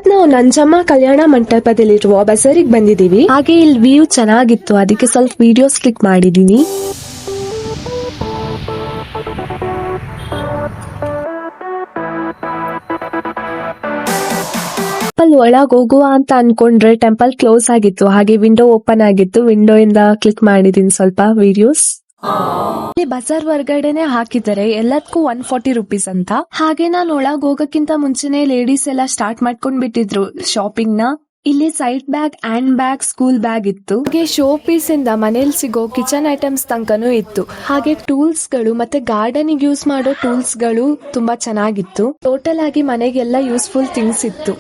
ಇವತ್ ನಾವು ನಂಜಮ್ಮ ಕಲ್ಯಾಣ ಮಂಟಪದಲ್ಲಿರುವ ಬಜಾರಿಗೆ ಬಂದಿದೀವಿ. ಹಾಗೆ ಇಲ್ಲಿ ವ್ಯೂ ಚೆನ್ನಾಗಿತ್ತು, ಅದಕ್ಕೆ ಸ್ವಲ್ಪ ವಿಡಿಯೋಸ್ ಕ್ಲಿಕ್ ಮಾಡಿದೀನಿ. ಟೆಂಪಲ್ ಒಳಗ್ ಹೋಗುವ ಅಂತ ಅನ್ಕೊಂಡ್ರೆ ಟೆಂಪಲ್ ಕ್ಲೋಸ್ ಆಗಿತ್ತು. ಹಾಗೆ ವಿಂಡೋ ಓಪನ್ ಆಗಿತ್ತು, ವಿಂಡೋ ಇಂದ ಕ್ಲಿಕ್ ಮಾಡಿದೀನಿ ಸ್ವಲ್ಪ ವಿಡಿಯೋಸ್. ಇಲ್ಲಿ ಬಜಾರ್ ಹೊರಗಡೆನೆ ಹಾಕಿದ್ದಾರೆ, ಎಲ್ಲದಕ್ಕೂ 140 ರೂಪೀಸ್ ಅಂತ. ಹಾಗೆ ನಾನು ಒಳಗ್ ಹೋಗಕ್ಕಿಂತ ಮುಂಚೆನೆ ಲೇಡೀಸ್ ಎಲ್ಲ ಸ್ಟಾರ್ಟ್ ಮಾಡ್ಕೊಂಡ್ ಬಿಟ್ಟಿದ್ರು ಶಾಪಿಂಗ್ ನ. ಇಲ್ಲಿ side bag, hand bag, school bag ಇತ್ತು. ಹಾಗೆ ಶೋ ಪೀಸ್ ಇಂದ ಮನೇಲಿ ಸಿಗೋ ಕಿಚನ್ ಐಟಮ್ಸ್ ತನಕನೂ ಇತ್ತು. ಹಾಗೆ ಟೂಲ್ಸ್ ಗಳು ಮತ್ತೆ ಗಾರ್ಡನಿಗೆ ಯೂಸ್ ಮಾಡೋ ಟೂಲ್ಸ್ ಗಳು ತುಂಬಾ ಚೆನ್ನಾಗಿತ್ತು. ಟೋಟಲ್ ಆಗಿ ಮನೆಗೆಲ್ಲ ಯೂಸ್ಫುಲ್ ಥಿಂಗ್ಸ್ ಇತ್ತು.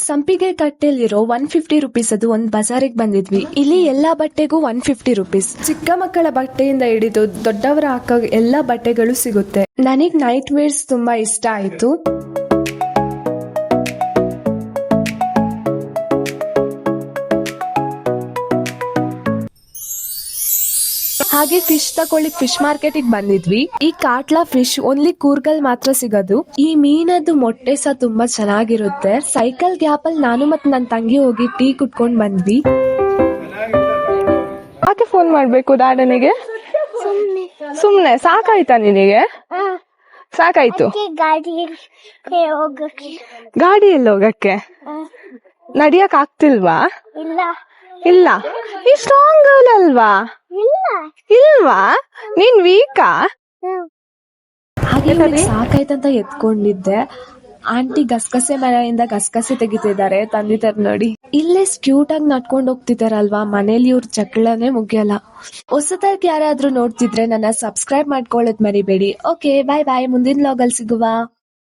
ಸಂಪಿಗೆ ಕಟ್ಟೆಲಿರೋ 150 ರೂಪೀಸ್ ಅದು ಒಂದ್ ಬಜಾರಿಗೆ ಬಂದಿದ್ವಿ. ಇಲ್ಲಿ ಎಲ್ಲಾ ಬಟ್ಟೆಗೂ 150 ರೂಪೀಸ್. ಚಿಕ್ಕ ಮಕ್ಕಳ ಬಟ್ಟೆಯಿಂದ ಹಿಡಿದು ದೊಡ್ಡವರ ಹಾಕೋ ಎಲ್ಲಾ ಬಟ್ಟೆಗಳು ಸಿಗುತ್ತೆ. ನನಗ್ ನೈಟ್ ವೇರ್ಸ್ ತುಂಬಾ ಇಷ್ಟ ಆಯ್ತು. ಹಾಗೆ ಫಿಶ್ ತಕೊಳ್ಳಿಕ್ ಫಿಶ್ ಮಾರ್ಕೆಟಿಗೆ ಬಂದಿದ್ವಿ. ಈ ಕಾಟ್ಲಾ ಫಿಶ್ ಓನ್ಲಿ ಕೂರ್ಗಲ್ ಮಾತ್ರ ಸಿಗೋದು. ಈ ಮೀನದ್ದು ಮೊಟ್ಟೆ ಸಹ ತುಂಬಾ ಚೆನ್ನಾಗಿರುತ್ತೆ. ಸೈಕಲ್ ಗ್ಯಾಪ್ ಅಲ್ಲಿ ನಾನು ಮತ್ತೆ ನನ್ನ ತಂಗಿ ಹೋಗಿ ಟೀ ಕುಟ್ಕೊಂಡ್ ಬಂದ್ವಿ. ಯಾಕೆ ಫೋನ್ ಮಾಡ್ಬೇಕು ದಾಡನಿಗೆ? ಸುಮ್ನೆ ಸಾಕಾಯ್ತಾ ನಿನಗೆ? ಸಾಕಾಯ್ತು. ಗಾಡಿಯಲ್ಲಿ ಹೋಗಕ್ಕೆ ನಡಿಯಕ್ ಆಗ್ತಿಲ್ವಾ? ಇಲ್ಲ. ನೀ ಸ್ಟ್ರಾಂಗ್ ಗರ್ಲ್ ಅಲ್ವಾ? ಇಲ್ವಾ? ನೀನ್ ವೀಕಾ? ಹಾಗೆ ಸಾಕಾಯ್ತಂತ ಎತ್ಕೊಂಡಿದ್ದೆ. ಆಂಟಿ ಗಸಗಸೆ ಮನೆಯಿಂದ ಗಸಗಸೆ ತೆಗಿತಿದ್ದಾರೆ, ತಂದಿದ್ದಾರೆ ನೋಡಿ. ಇಲ್ಲೇ ಕ್ಯೂಟ್ ಆಗಿ ನಡ್ಕೊಂಡು ಹೋಗ್ತಿದಾರಲ್ವಾ, ಮನೇಲಿ ಇವ್ರ ಜಗಳನೆ ಮುಗಿಯಲ್ಲ. ಹೊಸದಾಗಿ ಯಾರಾದ್ರೂ ನೋಡ್ತಿದ್ರೆ ನನ್ನ ಸಬ್ಸ್ಕ್ರೈಬ್ ಮಾಡ್ಕೊಳ್ಳೋದ್ ಮರಿಬೇಡಿ. ಓಕೆ, ಬಾಯ್ ಬಾಯ್. ಮುಂದಿನ ವ್ಲಾಗ್ ಅಲ್ಲಿ ಸಿಗುವ.